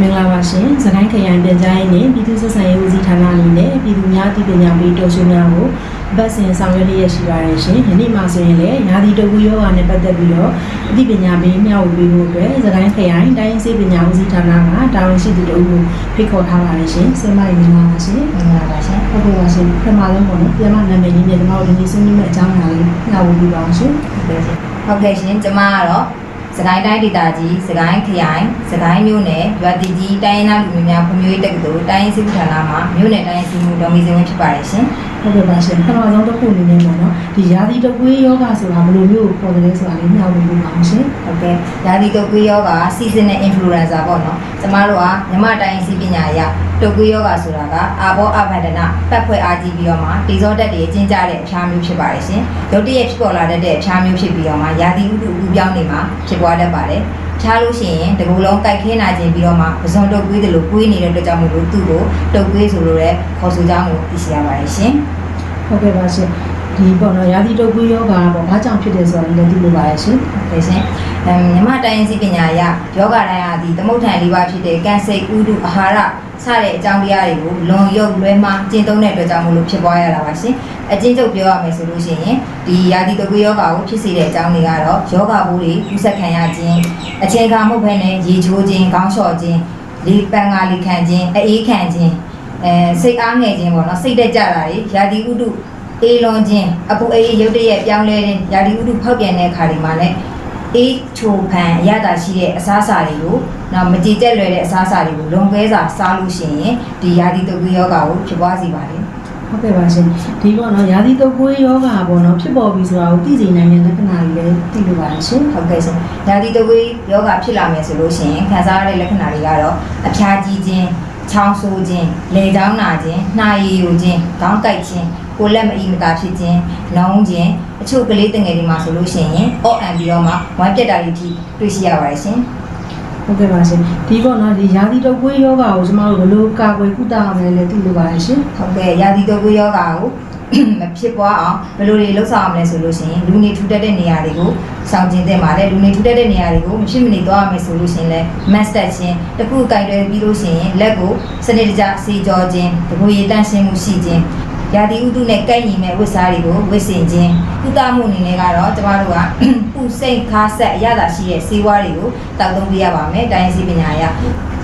မင်္ဂလာပါရှင်စကိုင်းခရိုင်ပြန်ကြားရေးနဲ့ပြည်သူ့ဆက်ဆံရေးဦးစီးဌာနအနေနဲ့ပြည်သူများတည်ပညာပေးတော်ရှင်များကိုဗတ်စင်ဆောင်ရွက်လျက်ရှိပါတယ်ရှင်ဒီနေ့မှာဆိုရင်လည်းရာသီတုပ်ကွေးရောဂါနဲ့ပတ်သက်ပြီးတော့အသိပညာပေးမျှဝေပေးဖို့အတွက်စကိုင်းခရိုင်တိုင်းစေပညာဦးစီးဌာနကတာဝန်ရှိသူတို့ကိုဖိတ်ခေါ်ထားပါတယ်ရှင်ဆင်မရေမင်္ဂလာပါရှင်မင်္ဂလာပါရှင်ဟုတ်ကဲ့ပါရှင်ပထမဆုံးပေါ့နော်ပြန်မနာမည်ကြီးနဲ့ဒီမှာဒီနေ့ဆွေးနွေးမယ့်အကြောင်းအရာလေးမျှဝေပေးပါအောင်ရှင်ဟုတ်ကဲ့ရှင်ကျွန်မကတော့စကိုင်းတိုင်းဒေသကြီးစကိုင်းခရိုင်စကိုင်းမြို့နယ်ရွာတီကြီးတိုင်းရင်းသားလူမျိုးများဖွံ့ဖြိုးရေးတက္ကသိုလ်တိုင်းရင်းစစ်ဌာနမှာမြို့နယ်တိုင်းစီမှုတော်မီစင်ဝင်ဖြစ်ပါတယ်ရှင်ဟုတ်ကဲ့ပါရှင်ပထမဆုံးတစ်ခုအနေနဲ့ပေါ့နော်ဒီရာသီတုပ်ကွေးယောဂဆိုတာဘယ်လိုမျိုးပေါ်တယ်လဲဆိုတာလေးမျှဝေပေးပါအောင်ရှင်ဟုတ်ကဲ့ရာသီတုပ်ကွေးယောဂ seasonal influenza ပေါ့နော်ကျမတို့ကမြန်မာတိုင်းစီပညာအရတုပ်ကွေးယောဂဆိုတာကအာဘောအဘန္ဒနာပတ်ဖွဲ့အားကြီးပြီးတော့မှတေဇောတက်တွေအကျဉ်းကျတဲ့အဖျားမျိုးဖြစ်ပါတယ်ရှင်ရုတ်တရက်ဖြစ်ပေါ်လာတဲ့အဖျားမျိုးဖြစ်ပြီးတော့မှရာသီဥတုအပူပြောင်းနေမှာဖြစ်ပွားတတ်ပါတယ်ချားလို့ရှိရင်တကူလုံးကြိုက်ခဲနာခြင်းပြီးတော့မှပဇွန်တုပ်ကွေးတယ်လို့ကွေးနေတဲ့အတွက်ကြောင့်မို့လို့သူ့ကိုတုပ်ကွေးဆိုလို့လည်းခေါ်ဆိုကြောင်းကိုသိရှိရပါတယ်ရှင်ဟုတ်ကဲ့ပါရှင်ဒီပေါ့နော်ရာသီတုပ်ကွေးယောဂါပေါ့ဘာကြောင့်ဖြစ်တယ်ဆိုတာလည်းသိလို့ပါရဲ့ရှင်ဟုတ်ကဲ့ရှင်မြန်မာတိုင်းစီပညာအရယောဂတိုင်းဟာဒီသမုဋ္ဌာန်၄ပါးဖြစ်တဲ့ကံစိတ်ဥဒုအာဟာရစတဲ့အကြောင်းတရားတွေကိုလွန်ရုပ်လွဲမှားကျင့်သုံးတဲ့အတွက်ကြောင့်မို့လို့ဖြစ်ပွားရတာပါရှင်အကျဉ်းချုပ်ပြောရမယ်ဆိုလို့ရှိရင်ဒီရာသီတုပ်ကွေးယောဂါကိုဖြစ်စေတဲ့အကြောင်းတွေကတော့ယောဂပိုးတွေကူးစက်ခံရခြင်းအချိန်ခါမှုဘဲနဲ့ရေချိုးခြင်းခေါင်းလျှော့ခြင်းလေပန်းကားလေခံခြင်းအေးခံခြင်းစိတ်အားငယ်ခြင်းပေါ့နော်စိတ်တက်ကြတာတွေရာသီဥတုအေးလွန်ခြင်းအပူအေးရုတ်တရက်ပြောင်းလဲခြင်းရာသီဥတုဖောက်ပြန်တဲ့အခါတွေမှာလည်းအေးချိုဖန်အရသာရှိတဲ့အစားအစာတွေကိုနောက်မကြည်တက်လွယ်တဲ့အစားအစာတွေကိုလွန်ကဲစွာစားလို့ရှိရင်ဒီရာသီတုပ်ကွေးယောဂါကိုဖြစ်ပွားစေပါတယ်ဟုတ်ကဲ့ပါရှင်ဒီပေါ့နော်ရာသီတုပ်ကွေးယောဂါပေါ့နော်ဖြစ်ပေါ်ပြီဆိုတာကိုသိစေနိုင်တဲ့လက္ခဏာတွေလည်းသိလို့ပါတယ်ရှင်ဟုတ်ကဲ့ရှင်ရာသီတုပ်ကွေးယောဂါဖြစ်လာမယ်ဆိုလို့ရှိရင်ခံစားရတဲ့လက္ခဏာတွေကတော့အဖျားကြီးခြင်းချောင်းဆိုးခြင်းလေချောင်းနာခြင်းနှာရည်ယိုခြင်းခေါင်းကိုက်ခြင်းကိုလက်မအီမတာဖြစ်ခြင်းနှောင်းခြင်းအချို့ကလေးတငယ်တွေမှာဆိုလို့ရှိရင်အော့အန်ပြီးတော့မှဝမ်းပြက်တာတွေထိတွေ့ရှိရပါတယ်ရှင်ဟုတ်ကဲ့ပါရှင်ဒီပေါ့နော်ဒီရာသီတုပ်ကွေးယောဂါကိုကျမတို့ဘယ်လိုကာကွယ်ကုသရမလဲလဲသိလို့ပါတယ်ရှင်ဟုတ်ကဲ့ရာသီတုပ်ကွေးယောဂါကိုမဖြစ်ပွားအောင်ဘယ်လိုတွေလှုပ်ဆောင်ရမလဲဆိုလို့ရှိရင်လူနေထူထပ်တဲ့နေရာတွေကိုဆောင်ကျင်သင့်ပါတယ်လူနေထူထပ်တဲ့နေရာတွေကိုမရှိမနေသွားရမယ်ဆိုလို့ရှိရင်လည်း mask တက်ခြင်းတခုကင်တွယ်ပြီးလို့ရှိရင်လက်ကိုစနစ်တကျဆေးကြောခြင်းတကူရည်တန့်ရှင်းမှုရှိခြင်းရာသီဥတုနဲ့ကိုက်ညီမဲ့ဝတ်စားတွေကိုဝတ်ဆင်ခြင်းကုသမှုအနေနဲ့ကတော့ကျမတို့ကပူစိတ်ခါဆက်အရသာရှိတဲ့ဆေးဝါးတွေကိုတောက်သုံးပေးရပါမယ်တိုင်းစီပညာအရ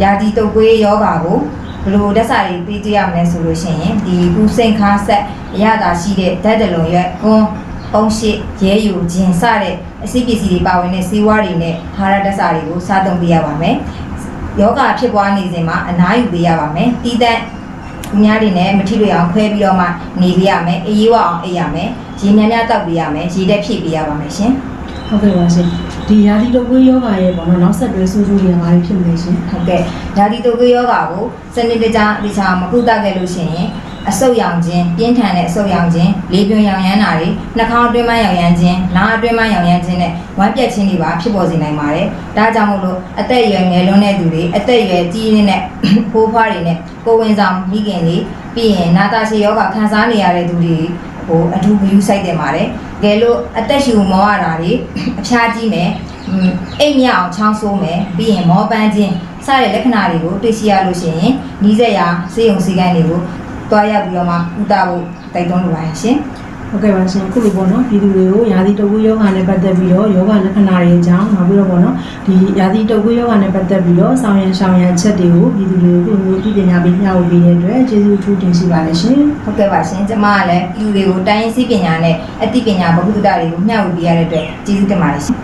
ရာသီတုပ်ကွေးယောဂါကိုဘယ်လိုတက်စာတွေပေးကြရမလဲဆိုလို့ရှိရင်ဒီပူစိတ်ခါဆက်အရသာရှိတဲ့ဓာတ်တလုံးရွက်ကွန်းပုံရှိရဲယူခြင်းစတဲ့အစိပစ္စည်းတွေပါဝင်တဲ့ဆေးဝါးတွေနဲ့ဟာရတက်စာတွေကိုစားသုံးပေးရပါမယ်ယောဂါဖြစ်ပွားနေစဉ်မှာအနားယူပေးရပါမယ်တီးတဲ့ညတွေနဲ့မထိတွေ့အောင်ခွဲပြီးတော့မှနေပြရမယ်အေးရွာအောင်အေးရမယ်ရေများများတောက်ပြရမယ်ရေတက်ဖြည့်ပြရပါမယ်ရှင်ဟုတ်ကဲ့ပါရှင်ဒီရာသီတုပ်ကွေးယောဂါရဲ့ပေါ့နော်နောက်ဆက်တွဲဆိုးကျိုးတွေကဘာတွေဖြစ်မလဲရှင်ဟုတ်ကဲ့ရာသီတုပ်ကွေးယောဂါကိုစနစ်တကျဒီချာမကုသခဲ့လို့ရှိရင်အဆုတ်ရောင်ခြင်းပြင်းထန်တဲ့အဆုတ်ရောင်ခြင်းလေပြွန်ရောင်ရမ်းတာတွေနှာခေါင်းအတွင်းပိုင်းရောင်ရမ်းခြင်းနားအတွင်းပိုင်းရောင်ရမ်းခြင်းနဲ့ဝမ်းပြက်ခြင်းတွေပါဖြစ်ပေါ်စေနိုင်ပါတယ်ဒါကြောင့်မို့လို့အသက်အရွယ်ငယ်လွန်းတဲ့သူတွေအသက်အရွယ်ကြီးနေတဲ့ဖိုးဖွားတွေနဲ့ကိုယ်ဝန်ဆောင်မိခင်တွေပြီးရင်နာတာရှည်ယောဂခံစားနေရတဲ့သူတွေဟိုအထူးဂရုစိုက်တင်ပါတယ်ကဲလို့အသက်ရှူမောရတာတွေအဖျားကြီးမယ်အိတ်မြအောင်ချောင်းဆိုးမယ်ပြီးရင်မောပန်းခြင်းစတဲ့လက္ခဏာတွေကိုတွေ့ရှိရလို့ရှိရင်နီးစက်ရာဆေးရုံဆေးခန်းတွေကိုတွားရပြီးတော့မှကုသဖို့တိုက်တွန်းလိုပါတယ်ရှင်ဟုတ်ကဲ့ပါရှင်အခုလိုပေါ့နော်ပြည်သူတွေကိုရာသီတုပ်ကွေးယောဂါနဲ့ပတ်သက်ပြီးတော့ယောဂလက္ခဏာတွေအကြောင်းနောက်ပြီးတော့ပေါ့နော်ဒီရာသီတုပ်ကွေးယောဂါနဲ့ပတ်သက်ပြီးတော့ဆောင်ရန်ချက်တွေကိုပြည်သူတွေကိုပြည်ပညာပေးမျှဝေပေးတဲ့အတွက်ကျေးဇူးအထူးတင်ရှိပါတယ်ရှင်ဟုတ်ကဲ့ပါရှင်ကျွန်မကလည်းပြည်သူတွေကိုတိုင်းရင်းစည်းပညာနဲ့အသိပညာဗဟုသုတတွေကိုမျှဝေပေးရတဲ့အတွက်ကျေးဇူးတင်ပါတယ်ရှင်